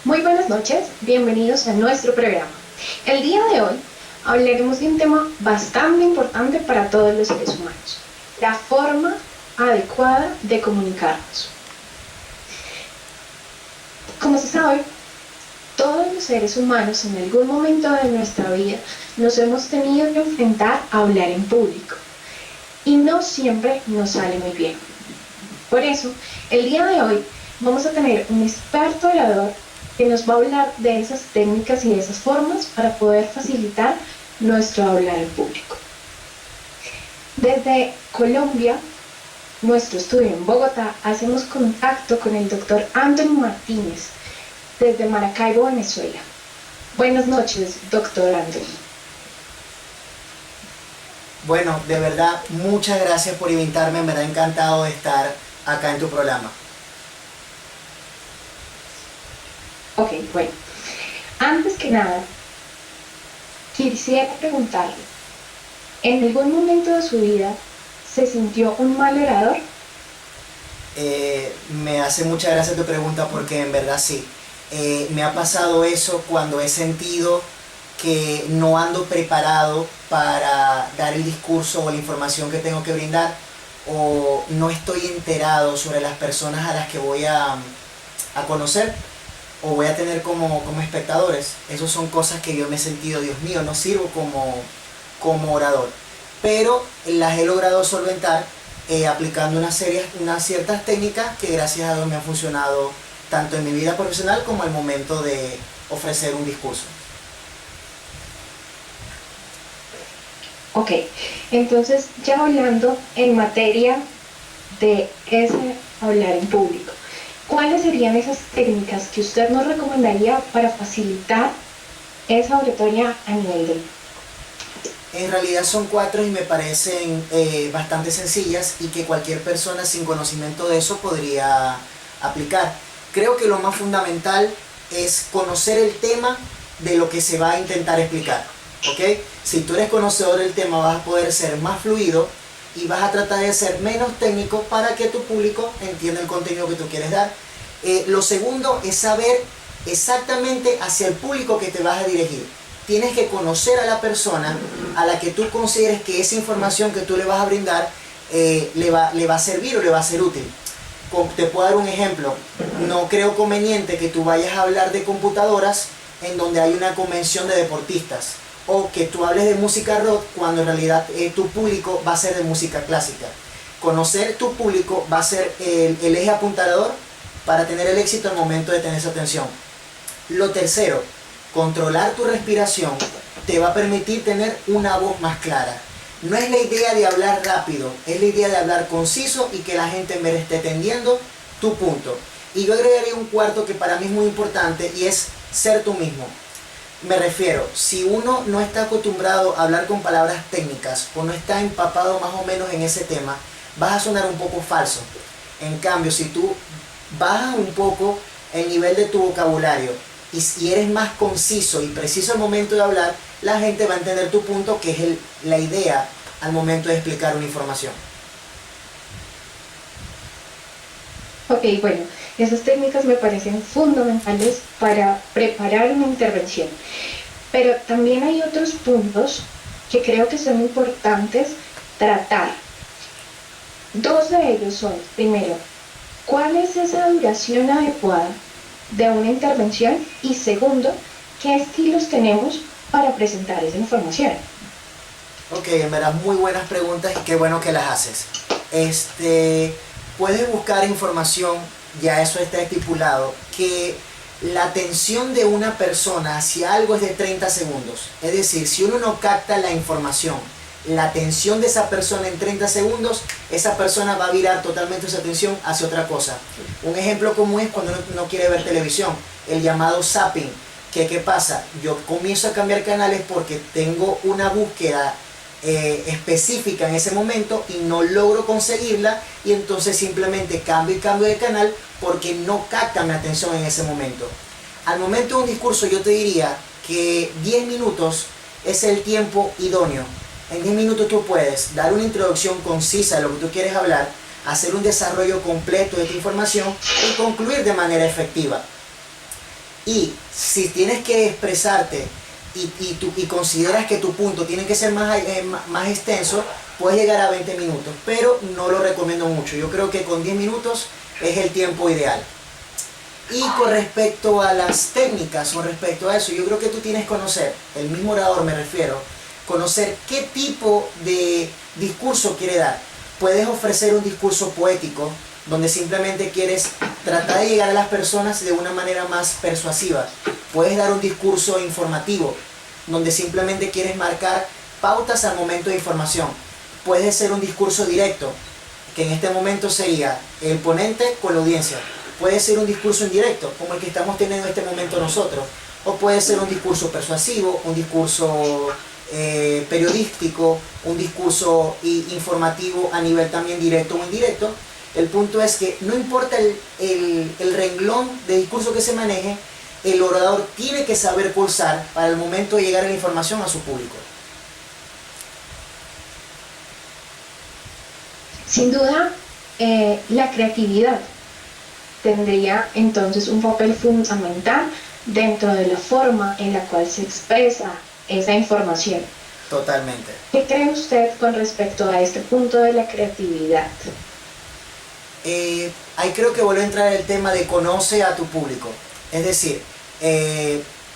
Muy buenas noches, bienvenidos a nuestro programa. El día de hoy hablaremos de un tema bastante importante para todos los seres humanos, la forma adecuada de comunicarnos. Como se sabe, todos los seres humanos en algún momento de nuestra vida nos hemos tenido que enfrentar a hablar en público y no siempre nos sale muy bien. Por eso, el día de hoy vamos a tener un experto orador que nos va a hablar de esas técnicas y de esas formas para poder facilitar nuestro hablar en público. Desde Colombia, nuestro estudio en Bogotá, hacemos contacto con el doctor Anthony Martínez, desde Maracaibo, Venezuela. Buenas noches, doctor Anthony. Bueno, de verdad, muchas gracias por invitarme, me da encantado de estar acá en tu programa. Ok, bueno. Antes que nada, quisiera preguntarle, ¿en algún momento de su vida se sintió un mal orador? Me hace mucha gracia tu pregunta porque en verdad sí. Me ha pasado eso cuando he sentido que no ando preparado para dar el discurso o la información que tengo que brindar, o no estoy enterado sobre las personas a las que voy a conocer o voy a tener como espectadores. Esas son cosas que yo me he sentido, Dios mío, no sirvo como orador. Pero las he logrado solventar aplicando unas ciertas técnicas que gracias a Dios me han funcionado tanto en mi vida profesional como al momento de ofrecer un discurso. Ok, entonces ya hablando en materia de ese hablar en público, ¿cuáles serían esas técnicas que usted nos recomendaría para facilitar esa oratoria a nivel del... En realidad son 4 y me parecen bastante sencillas y que cualquier persona sin conocimiento de eso podría aplicar. Creo que lo más fundamental es conocer el tema de lo que se va a intentar explicar, ¿ok? Si tú eres conocedor del tema vas a poder ser más fluido y vas a tratar de ser menos técnico para que tu público entienda el contenido que tú quieres dar. Lo segundo es saber exactamente hacia el público que te vas a dirigir. Tienes que conocer a la persona a la que tú consideres que esa información que tú le vas a brindar le va a servir o le va a ser útil. Te puedo dar un ejemplo. No creo conveniente que tú vayas a hablar de computadoras en donde hay una convención de deportistas, o que tú hables de música rock cuando en realidad tu público va a ser de música clásica. Conocer tu público va a ser el eje apuntador para tener el éxito al momento de tener esa atención. Lo tercero, controlar tu respiración te va a permitir tener una voz más clara. No es la idea de hablar rápido, es la idea de hablar conciso y que la gente en vez esté entendiendo tu punto. Y yo agregaría un cuarto que para mí es muy importante y es ser tú mismo. Me refiero, si uno no está acostumbrado a hablar con palabras técnicas o no está empapado más o menos en ese tema, vas a sonar un poco falso. En cambio, si tú bajas un poco el nivel de tu vocabulario y eres más conciso y preciso al momento de hablar, la gente va a entender tu punto, que es la idea al momento de explicar una información. Ok, bueno, esas técnicas me parecen fundamentales para preparar una intervención, pero también hay otros puntos que creo que son importantes tratar. Dos de ellos son, primero, ¿cuál es esa duración adecuada de una intervención? Y segundo, ¿qué estilos tenemos para presentar esa información? Ok, en verdad muy buenas preguntas y qué bueno que las haces. Puedes buscar información, ya eso está estipulado, que la atención de una persona hacia algo es de 30 segundos. Es decir, si uno no capta la información, la atención de esa persona en 30 segundos, esa persona va a virar totalmente su atención hacia otra cosa. Un ejemplo común es cuando uno no quiere ver televisión, el llamado zapping. ¿Qué pasa? Yo comienzo a cambiar canales porque tengo una búsqueda específica en ese momento y no logro conseguirla, y entonces simplemente cambio de canal porque no capta mi atención en ese momento. Al momento de un discurso yo te diría que 10 minutos es el tiempo idóneo. En 10 minutos tú puedes dar una introducción concisa de lo que tú quieres hablar, hacer un desarrollo completo de tu información y concluir de manera efectiva. Y si tienes que expresarte y consideras que tu punto tiene que ser más extenso, puedes llegar a 20 minutos, pero no lo recomiendo mucho. Yo creo que con 10 minutos es el tiempo ideal. Y con respecto a las técnicas, con respecto a eso, yo creo que tú tienes que conocer, el mismo orador me refiero, conocer qué tipo de discurso quiere dar. Puedes ofrecer un discurso poético, donde simplemente quieres tratar de llegar a las personas de una manera más persuasiva. Puedes dar un discurso informativo, donde simplemente quieres marcar pautas al momento de información. Puede ser un discurso directo, que en este momento sería el ponente con la audiencia. Puede ser un discurso indirecto, como el que estamos teniendo en este momento nosotros. O puede ser un discurso persuasivo, un discurso periodístico, un discurso informativo a nivel también directo o indirecto. El punto es que no importa el renglón de discurso que se maneje, el orador tiene que saber pulsar para el momento de llegar a la información a su público. Sin duda, la creatividad tendría entonces un papel fundamental dentro de la forma en la cual se expresa esa información. Totalmente. ¿Qué cree usted con respecto a este punto de la creatividad? Ahí creo que vuelve a entrar el tema de conoce a tu público. Es decir,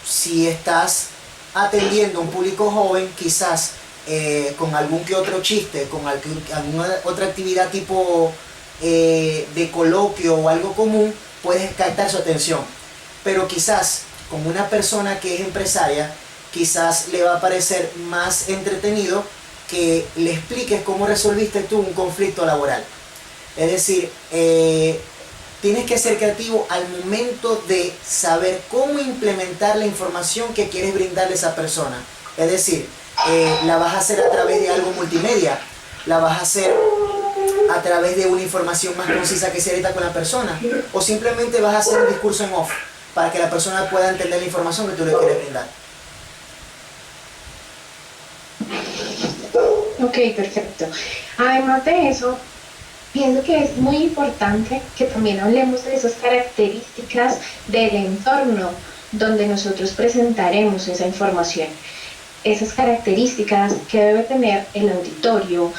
si estás atendiendo a un público joven, quizás con algún que otro chiste, con alguna otra actividad tipo de coloquio o algo común, puedes captar su atención. Pero quizás con una persona que es empresaria, quizás le va a parecer más entretenido que le expliques cómo resolviste tú un conflicto laboral. Es decir, tienes que ser creativo al momento de saber cómo implementar la información que quieres brindarle a esa persona. Es decir, la vas a hacer a través de algo multimedia, la vas a hacer a través de una información más concisa que sea directa con la persona, o simplemente vas a hacer un discurso en off para que la persona pueda entender la información que tú le quieres brindar. Ok, perfecto. Además de eso, pienso que es muy importante que también hablemos de esas características del entorno donde nosotros presentaremos esa información. Esas características que debe tener el auditorio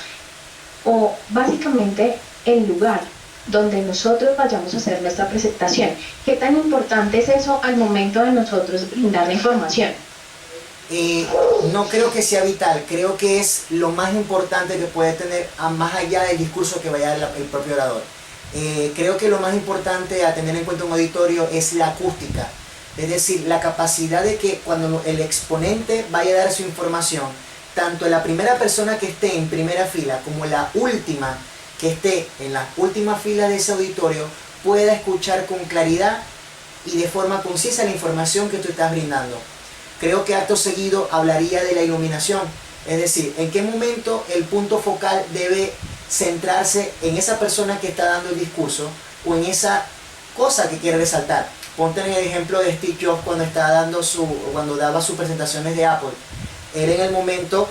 o básicamente el lugar donde nosotros vayamos a hacer nuestra presentación. ¿Qué tan importante es eso al momento de nosotros brindar la información? No creo que sea vital, creo que es lo más importante que puede tener más allá del discurso que vaya a dar el propio orador. Creo que lo más importante a tener en cuenta un auditorio es la acústica, es decir, la capacidad de que cuando el exponente vaya a dar su información, tanto la primera persona que esté en primera fila como la última que esté en la última fila de ese auditorio pueda escuchar con claridad y de forma concisa la información que tú estás brindando. Creo que acto seguido hablaría de la iluminación, es decir, en qué momento el punto focal debe centrarse en esa persona que está dando el discurso o en esa cosa que quiere resaltar. Ponte en el ejemplo de Steve Jobs cuando daba sus presentaciones de Apple. Era en el momento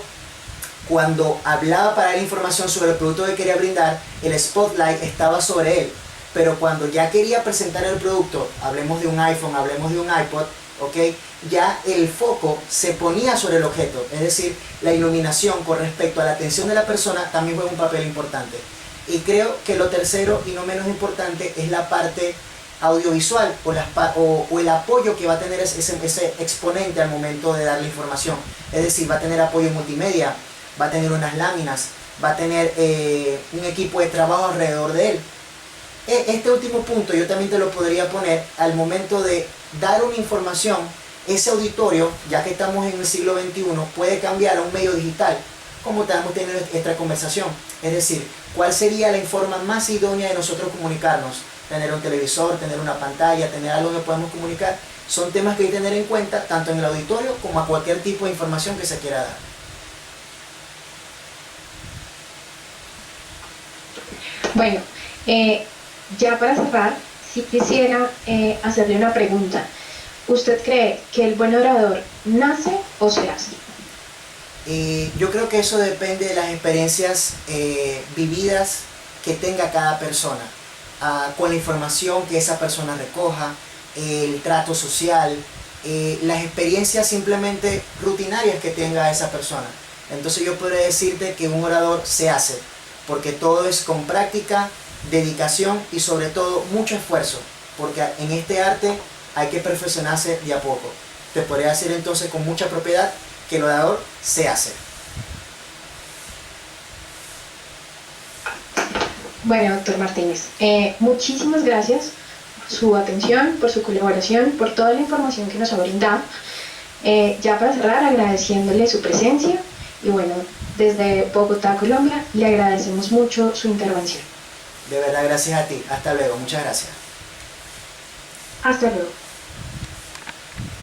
cuando hablaba para dar información sobre el producto que quería brindar, el spotlight estaba sobre él. Pero cuando ya quería presentar el producto, hablemos de un iPhone, hablemos de un iPod, ¿okay? Ya el foco se ponía sobre el objeto, es decir, la iluminación con respecto a la atención de la persona también juega un papel importante. Y creo que lo tercero y no menos importante es la parte audiovisual o el apoyo que va a tener ese exponente al momento de dar la información. Es decir, va a tener apoyo multimedia, va a tener unas láminas, va a tener un equipo de trabajo alrededor de él. Este último punto yo también te lo podría poner al momento de dar una información. Ese auditorio, ya que estamos en el siglo XXI, puede cambiar a un medio digital, como estamos teniendo esta conversación. Es decir, ¿cuál sería la forma más idónea de nosotros comunicarnos? Tener un televisor, tener una pantalla, tener algo que podamos comunicar. Son temas que hay que tener en cuenta, tanto en el auditorio como a cualquier tipo de información que se quiera dar. Bueno, ya para cerrar, si quisiera hacerle una pregunta. ¿Usted cree que el buen orador nace o se hace? Yo creo que eso depende de las experiencias vividas que tenga cada persona, con la información que esa persona recoja, el trato social, las experiencias simplemente rutinarias que tenga esa persona. Entonces yo podría decirte que un orador se hace, porque todo es con práctica, dedicación y sobre todo mucho esfuerzo, porque en este arte hay que perfeccionarse de a poco. Te podría decir entonces con mucha propiedad que el orador se hace. Bueno, doctor Martínez, muchísimas gracias por su atención, por su colaboración, por toda la información que nos ha brindado. Ya para cerrar, agradeciéndole su presencia y bueno, desde Bogotá, Colombia, le agradecemos mucho su intervención. De verdad, gracias a ti. Hasta luego. Muchas gracias. Hasta luego.